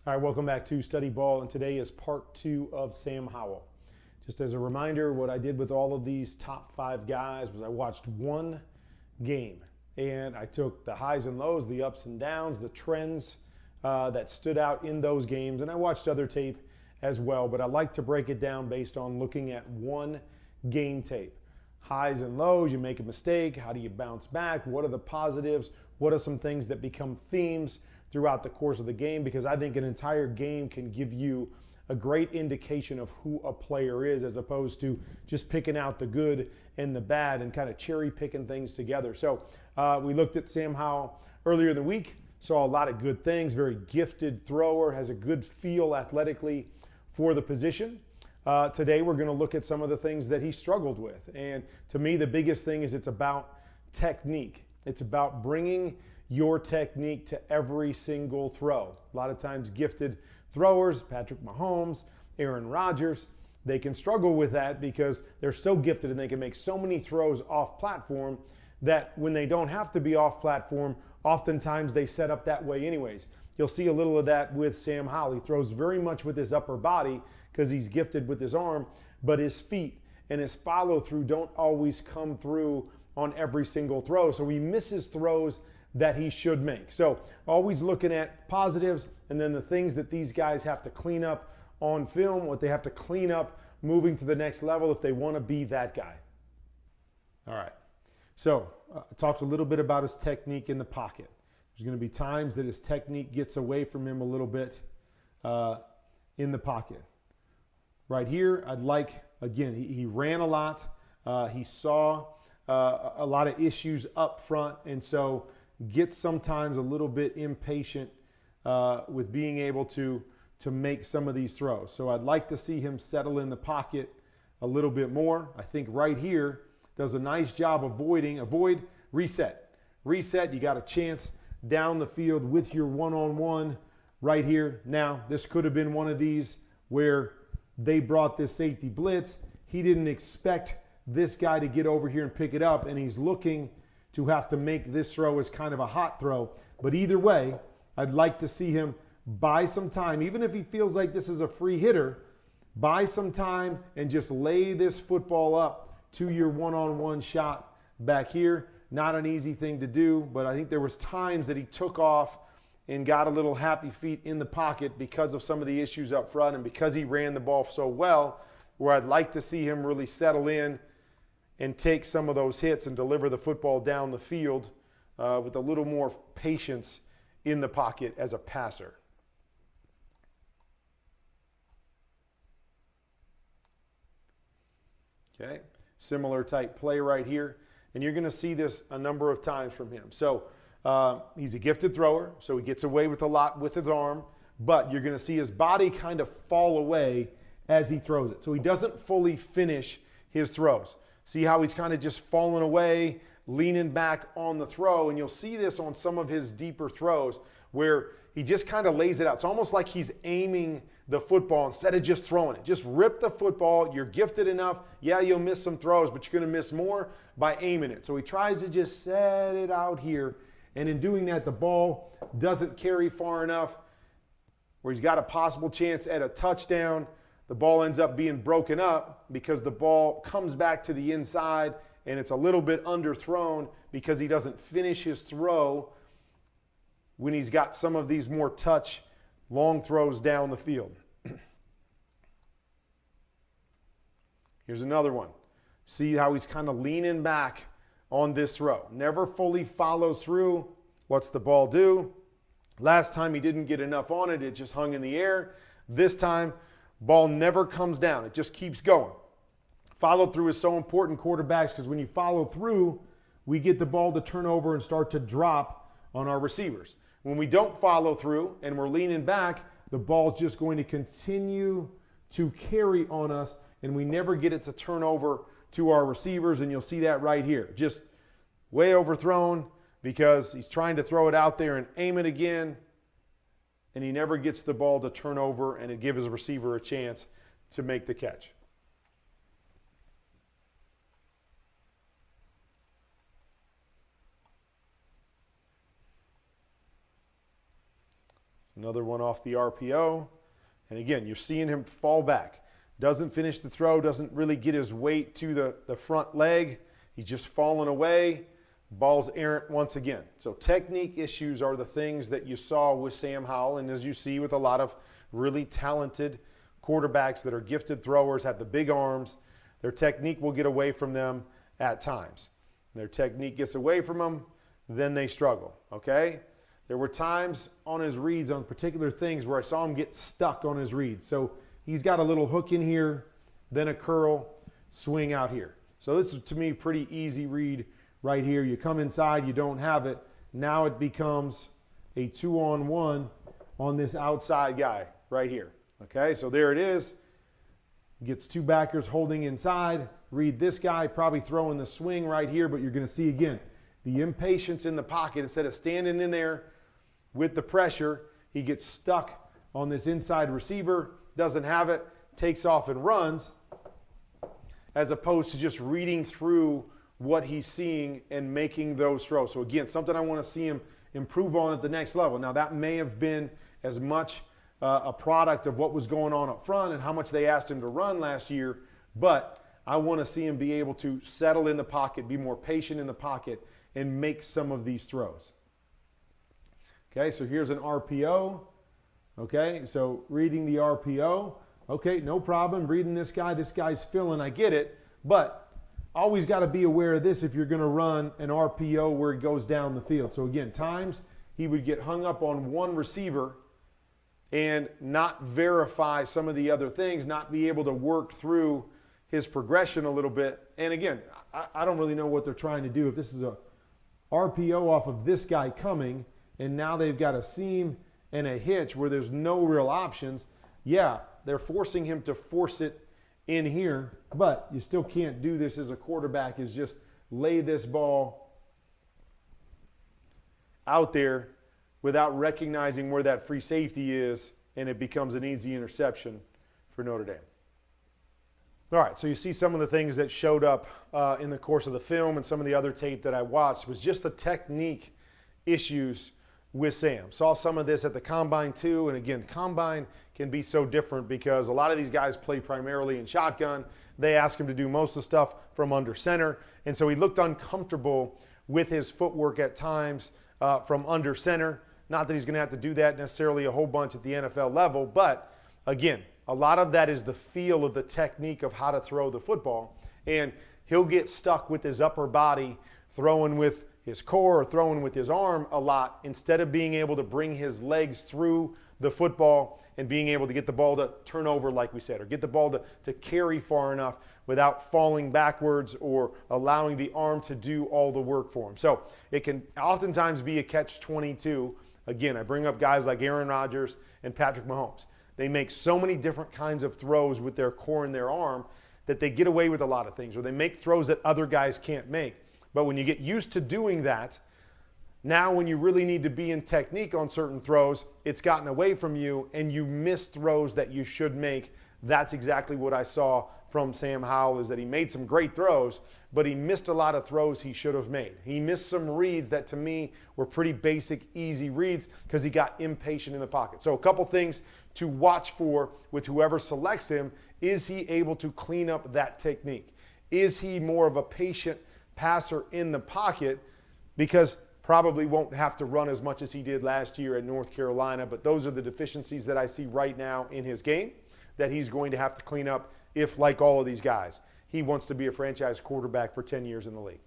All right, welcome back to Study Ball, and today is part 2 of Sam Howell. Just as a reminder, what I did with all of these top 5 guys was I watched one game, and I took the highs and lows, the ups and downs, the trends that stood out in those games, and I watched other tape as well, but I like to break it down based on looking at one game tape. Highs and lows, you make a mistake, how do you bounce back, what are the positives, what are some things that become themes throughout the course of the game, because I think an entire game can give you a great indication of who a player is, as opposed to just picking out the good and the bad and kind of cherry picking things together. So we looked at Sam Howell earlier in the week, saw a lot of good things, very gifted thrower, has a good feel athletically for the position. Today we're going to look at some of the things that he struggled with. And to me, the biggest thing is it's about technique. It's about bringing your technique to every single throw. A lot of times gifted throwers, Patrick Mahomes, Aaron Rodgers, they can struggle with that because they're so gifted and they can make so many throws off platform that when they don't have to be off platform, oftentimes they set up that way anyways. You'll see a little of that with Sam Howell. He throws very much with his upper body because he's gifted with his arm, but his feet and his follow through don't always come through on every single throw. So he misses throws that he should make. So always looking at positives and then the things that these guys have to clean up on film, what they have to clean up moving to the next level if they want to be that guy. All right. So I talked a little bit about his technique in the pocket. There's going to be times that his technique gets away from him a little bit in the pocket. Right here, I'd like, again, he ran a lot. He saw a lot of issues up front, and so gets sometimes a little bit impatient with being able to make some of these throws. So I'd like to see him settle in the pocket a little bit more. I think right here does a nice job avoid, reset. Reset, you got a chance down the field with your one-on-one right here. Now, this could have been one of these where they brought this safety blitz. He didn't expect this guy to get over here and pick it up, and he's looking to have to make this throw as kind of a hot throw. But either way, I'd like to see him buy some time, even if he feels like this is a free hitter, buy some time and just lay this football up to your one-on-one shot back here. Not an easy thing to do, but I think there was times that he took off and got a little happy feet in the pocket because of some of the issues up front and because he ran the ball so well, where I'd like to see him really settle in and take some of those hits and deliver the football down the field with a little more patience in the pocket as a passer. Okay, similar type play right here. And you're going to see this a number of times from him. So he's a gifted thrower, so he gets away with a lot with his arm, but you're going to see his body kind of fall away as he throws it. So he doesn't fully finish his throws. See how he's kind of just falling away, leaning back on the throw, and you'll see this on some of his deeper throws where he just kind of lays it out. It's almost like he's aiming the football instead of just throwing it. Just rip the football. You're gifted enough. Yeah, you'll miss some throws, but you're going to miss more by aiming it. So he tries to just set it out here, and in doing that, the ball doesn't carry far enough where he's got a possible chance at a touchdown. The ball ends up being broken up because the ball comes back to the inside and it's a little bit underthrown because he doesn't finish his throw when he's got some of these more touch, long throws down the field. Here's another one. See how he's kind of leaning back on this throw. Never fully follows through. What's the ball do? Last time he didn't get enough on it. It just hung in the air. This time, ball never comes down. It just keeps going. Follow through is so important, quarterbacks, because when you follow through, we get the ball to turn over and start to drop on our receivers. When we don't follow through and we're leaning back, the ball's just going to continue to carry on us, and we never get it to turn over to our receivers, and you'll see that right here. Just way overthrown because he's trying to throw it out there and aim it again, and he never gets the ball to turn over and it gives his receiver a chance to make the catch. Another one off the RPO. And again, you're seeing him fall back. Doesn't finish the throw, doesn't really get his weight to the front leg. He's just falling away. Ball's errant once again. So technique issues are the things that you saw with Sam Howell, and as you see with a lot of really talented quarterbacks that are gifted throwers, have the big arms, their technique will get away from them at times. Their technique gets away from them, then they struggle, okay? There were times on his reads on particular things where I saw him get stuck on his reads. So he's got a little hook in here, then a curl, swing out here. So this is, to me, pretty easy read right here. You come inside, you don't have it. Now it becomes a 2-on-1 on this outside guy right here. Okay, so there it is. Gets two backers holding inside. Read this guy, probably throwing the swing right here, but you're going to see again the impatience in the pocket. Instead of standing in there with the pressure, he gets stuck on this inside receiver, doesn't have it, takes off and runs, as opposed to just reading through what he's seeing and making those throws. So again, something I want to see him improve on at the next level. Now that may have been as much a product of what was going on up front and how much they asked him to run last year, but I want to see him be able to settle in the pocket, be more patient in the pocket, and make some of these throws. Okay, so here's an RPO. Okay, so reading the RPO. Okay, no problem. Reading this guy's filling, I get it, but always got to be aware of this if you're going to run an RPO where it goes down the field. So again, times he would get hung up on one receiver and not verify some of the other things, not be able to work through his progression a little bit. And again, I don't really know what they're trying to do. If this is a RPO off of this guy coming, and now they've got a seam and a hitch where there's no real options, yeah, they're forcing him to force it in here, but you still can't do this as a quarterback, is just lay this ball out there without recognizing where that free safety is, and it becomes an easy interception for Notre Dame. All right, so you see some of the things that showed up in the course of the film, and some of the other tape that I watched was just the technique issues with Sam. Saw some of this at the Combine too, and again, Combine can be so different because a lot of these guys play primarily in shotgun. They ask him to do most of the stuff from under center, and so he looked uncomfortable with his footwork at times from under center. Not that he's going to have to do that necessarily a whole bunch at the NFL level, but again, a lot of that is the feel of the technique of how to throw the football, and he'll get stuck with his upper body throwing with his core or throwing with his arm a lot instead of being able to bring his legs through the football and being able to get the ball to turn over, like we said, or get the ball to carry far enough without falling backwards or allowing the arm to do all the work for him. So it can oftentimes be a catch-22. Again, I bring up guys like Aaron Rodgers and Patrick Mahomes. They make so many different kinds of throws with their core and their arm that they get away with a lot of things, or they make throws that other guys can't make. But when you get used to doing that, now when you really need to be in technique on certain throws, it's gotten away from you and you miss throws that you should make. That's exactly what I saw from Sam Howell, is that he made some great throws, but he missed a lot of throws he should have made. He missed some reads that to me were pretty basic, easy reads because he got impatient in the pocket. So a couple things to watch for with whoever selects him. Is he able to clean up that technique? Is he more of a patient passer in the pocket, because probably won't have to run as much as he did last year at North Carolina, but those are the deficiencies that I see right now in his game that he's going to have to clean up if, like all of these guys, he wants to be a franchise quarterback for 10 years in the league.